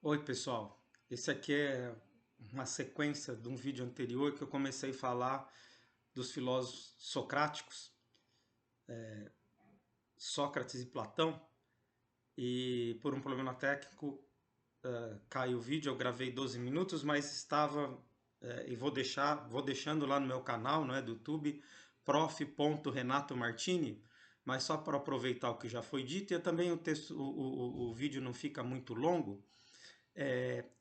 Oi, pessoal. Esse aqui é uma sequência de um vídeo anterior que eu comecei a falar dos filósofos socráticos, Sócrates e Platão, e por um problema técnico caiu o vídeo. Eu gravei 12 minutos, mas estava e vou deixando lá no meu canal, não é, do YouTube, prof.renato martini, mas só para aproveitar o que já foi dito, e também o texto, o vídeo não fica muito longo.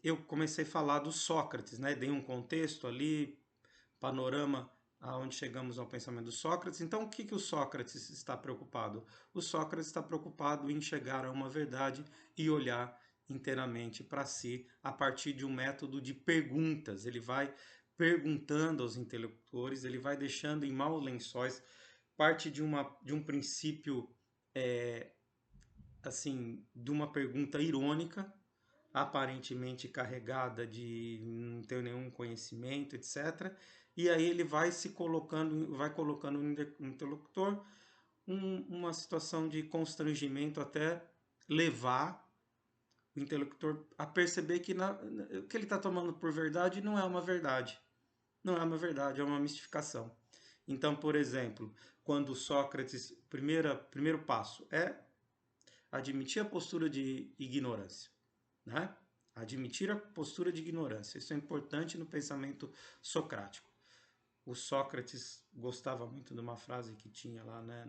Eu comecei a falar do Sócrates, né? Dei um contexto ali, panorama aonde chegamos ao pensamento do Sócrates. Então, o que o Sócrates está preocupado? O Sócrates está preocupado em chegar a uma verdade e olhar inteiramente para si a partir de um método de perguntas. Ele vai perguntando aos intelectores, ele vai deixando em maus lençóis, parte de um princípio assim, de uma pergunta irônica, aparentemente carregada de não ter nenhum conhecimento, etc. E aí ele vai colocando no interlocutor uma situação de constrangimento até levar o interlocutor a perceber que o que ele está tomando por verdade não é uma verdade. Não é uma verdade, é uma mistificação. Então, por exemplo, quando Sócrates, primeiro passo é admitir a postura de ignorância, né? Admitir a postura de ignorância. Isso é importante no pensamento socrático. O Sócrates gostava muito de uma frase que tinha lá, né,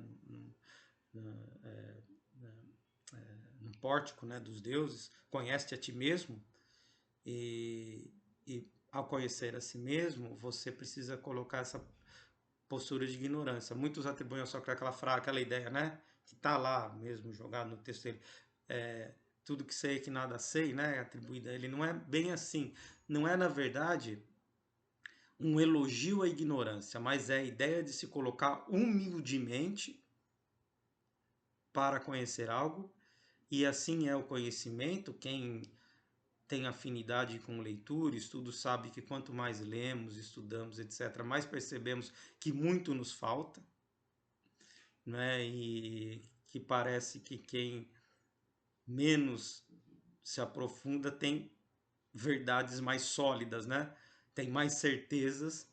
no pórtico, né, dos deuses: conhece-te a ti mesmo, e ao conhecer a si mesmo, você precisa colocar essa postura de ignorância. Muitos atribuem ao Sócrates aquela frase, aquela ideia, né, que está lá mesmo jogado no texto dele, tudo que sei é que nada sei, né, atribuída a ele. Não é bem assim. Não é, na verdade, um elogio à ignorância, mas é a ideia de se colocar humildemente para conhecer algo, e assim é o conhecimento. Quem tem afinidade com leitura, estudo, sabe que quanto mais lemos, estudamos, etc., mais percebemos que muito nos falta, né? E que parece que quem menos se aprofunda tem verdades mais sólidas, né? Tem mais certezas.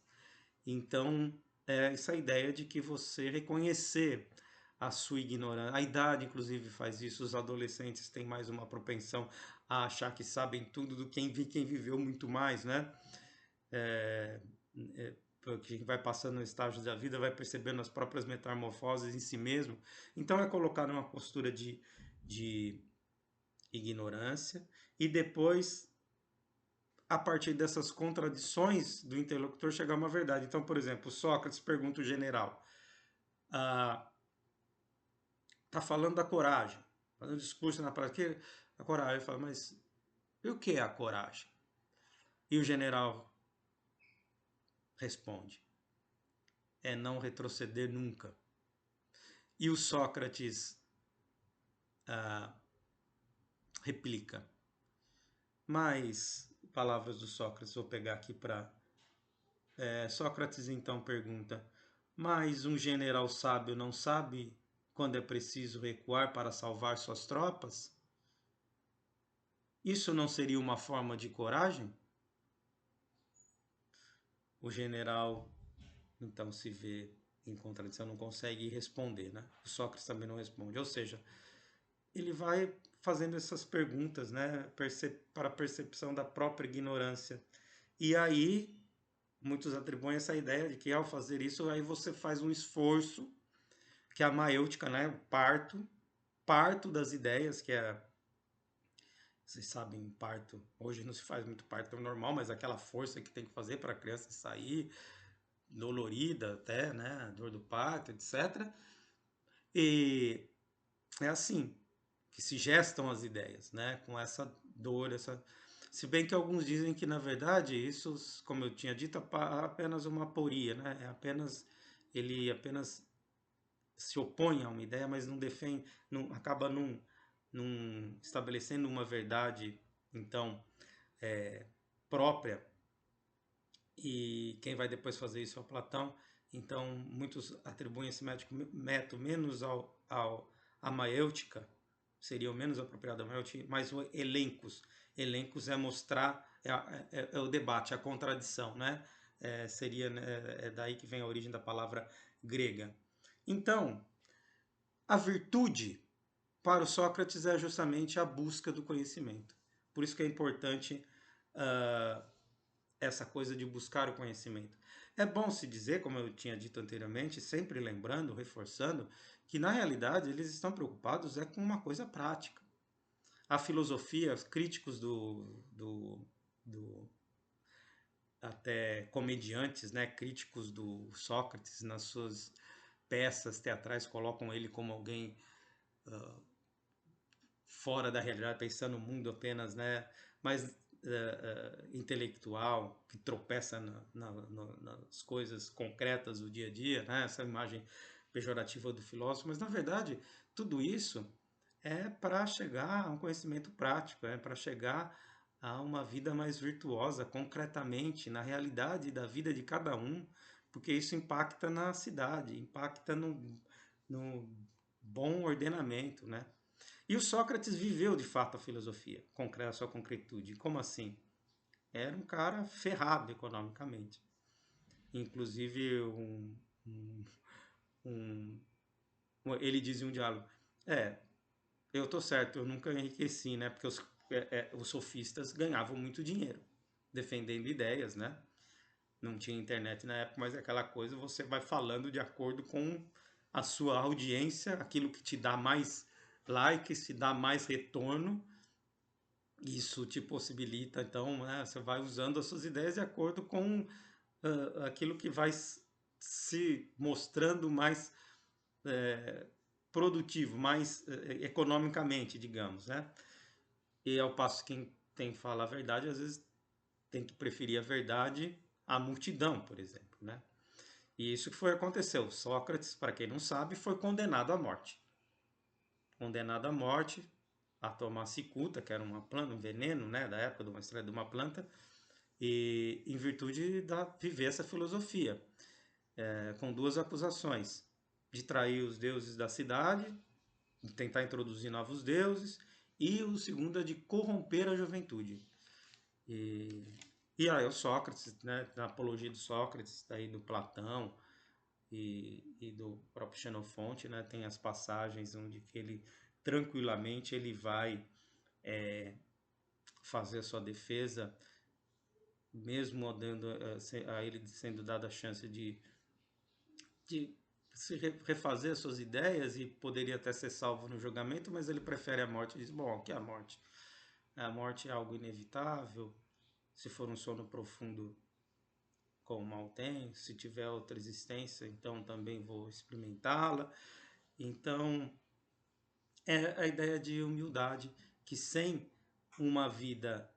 Então, é essa ideia de que você reconhecer a sua ignorância. A idade, inclusive, faz isso. Os adolescentes têm mais uma propensão a achar que sabem tudo do que quem viveu muito mais, né? É, porque vai passando no estágio da vida, vai percebendo as próprias metamorfoses em si mesmo. Então, é colocar numa postura de ignorância e depois, a partir dessas contradições do interlocutor, chegar a uma verdade. Então, por exemplo, Sócrates pergunta o general: tá falando da coragem, fazendo discurso na prática, a coragem. Ele fala: mas e o que é a coragem? E o general responde: é não retroceder nunca. E o Sócrates replica: mas, palavras do Sócrates, vou pegar aqui para. Sócrates então pergunta: mas um general sábio não sabe quando é preciso recuar para salvar suas tropas? Isso não seria uma forma de coragem? O general então se vê em contradição, não consegue responder, né? O Sócrates também não responde. Ou seja, ele vai fazendo essas perguntas, né, para a percepção da própria ignorância. E aí, muitos atribuem essa ideia de que ao fazer isso, aí você faz um esforço, que é a maêutica, né, o parto das ideias, que é, vocês sabem, parto, hoje não se faz muito parto normal, mas aquela força que tem que fazer para a criança sair, dolorida até, né, dor do parto, etc. E é assim que se gestam as ideias, né, com essa dor, essa. Se bem que alguns dizem que, na verdade, isso, como eu tinha dito, é apenas uma aporia, né, ele apenas se opõe a uma ideia, mas não defende, não, acaba não estabelecendo uma verdade, então, própria. E quem vai depois fazer isso é o Platão. Então, muitos atribuem esse método menos à maêutica, seria o menos apropriado, mas o elencos. Elencos é mostrar, é o debate, a contradição, né? Seria, né, é daí que vem a origem da palavra grega. Então, a virtude para o Sócrates é justamente a busca do conhecimento. Por isso que é importante essa coisa de buscar o conhecimento. É bom se dizer, como eu tinha dito anteriormente, sempre lembrando, reforçando, que na realidade eles estão preocupados com uma coisa prática. A filosofia, os críticos do até comediantes, né, críticos do Sócrates nas suas peças teatrais colocam ele como alguém fora da realidade, pensando no mundo apenas, né, mais intelectual, que tropeça nas coisas concretas do dia a dia, né, essa imagem pejorativa do filósofo, mas na verdade tudo isso é para chegar a um conhecimento prático, é para chegar a uma vida mais virtuosa, concretamente, na realidade da vida de cada um, porque isso impacta na cidade, impacta no bom ordenamento, né? E o Sócrates viveu de fato a filosofia, a sua concretude. Como assim? Era um cara ferrado economicamente. Inclusive, um, ele dizia um diálogo: eu tô certo, eu nunca enriqueci, né? Porque os sofistas ganhavam muito dinheiro defendendo ideias, né? Não tinha internet na época, mas é aquela coisa, você vai falando de acordo com a sua audiência, aquilo que te dá mais likes, te dá mais retorno, isso te possibilita, então, né, você vai usando as suas ideias de acordo com aquilo que vai se mostrando mais produtivo, mais economicamente, digamos, né? E ao passo que quem tem que falar a verdade, às vezes tem que preferir a verdade à multidão, por exemplo, né? E isso que foi aconteceu. Sócrates, para quem não sabe, foi condenado à morte. Condenado à morte, a tomar cicuta, que era uma planta, um veneno, né, da época de uma extração de uma planta, e em virtude de viver essa filosofia, com duas acusações: de trair os deuses da cidade, de tentar introduzir novos deuses, e o segundo é de corromper a juventude. E aí o Sócrates, né, na apologia do Sócrates, daí do Platão e do próprio Xenofonte, né, tem as passagens onde que ele tranquilamente ele vai fazer a sua defesa, mesmo dando a ele sendo dada a chance de se refazer as suas ideias e poderia até ser salvo no julgamento, mas ele prefere a morte e diz: bom, o que é a morte? A morte é algo inevitável. Se for um sono profundo, como mal tem, se tiver outra existência, então também vou experimentá-la. Então, é a ideia de humildade, que sem uma vida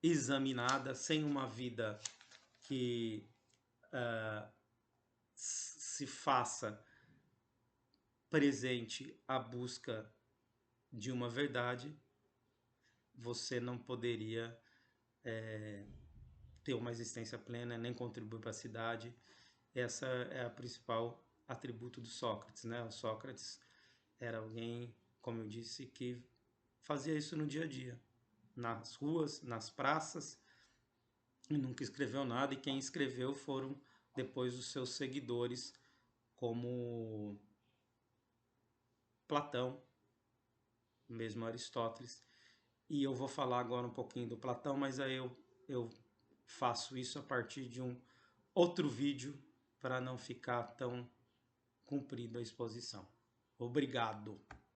examinada, sem uma vida que se faça presente à busca de uma verdade, você não poderia ter uma existência plena, nem contribuir para a cidade. Essa é a principal atributo do Sócrates, né? O Sócrates era alguém, como eu disse, que fazia isso no dia a dia, nas ruas, nas praças, e nunca escreveu nada, e quem escreveu foram depois os seus seguidores, como Platão, mesmo Aristóteles. E eu vou falar agora um pouquinho do Platão, mas aí eu faço isso a partir de um outro vídeo para não ficar tão comprido a exposição. Obrigado.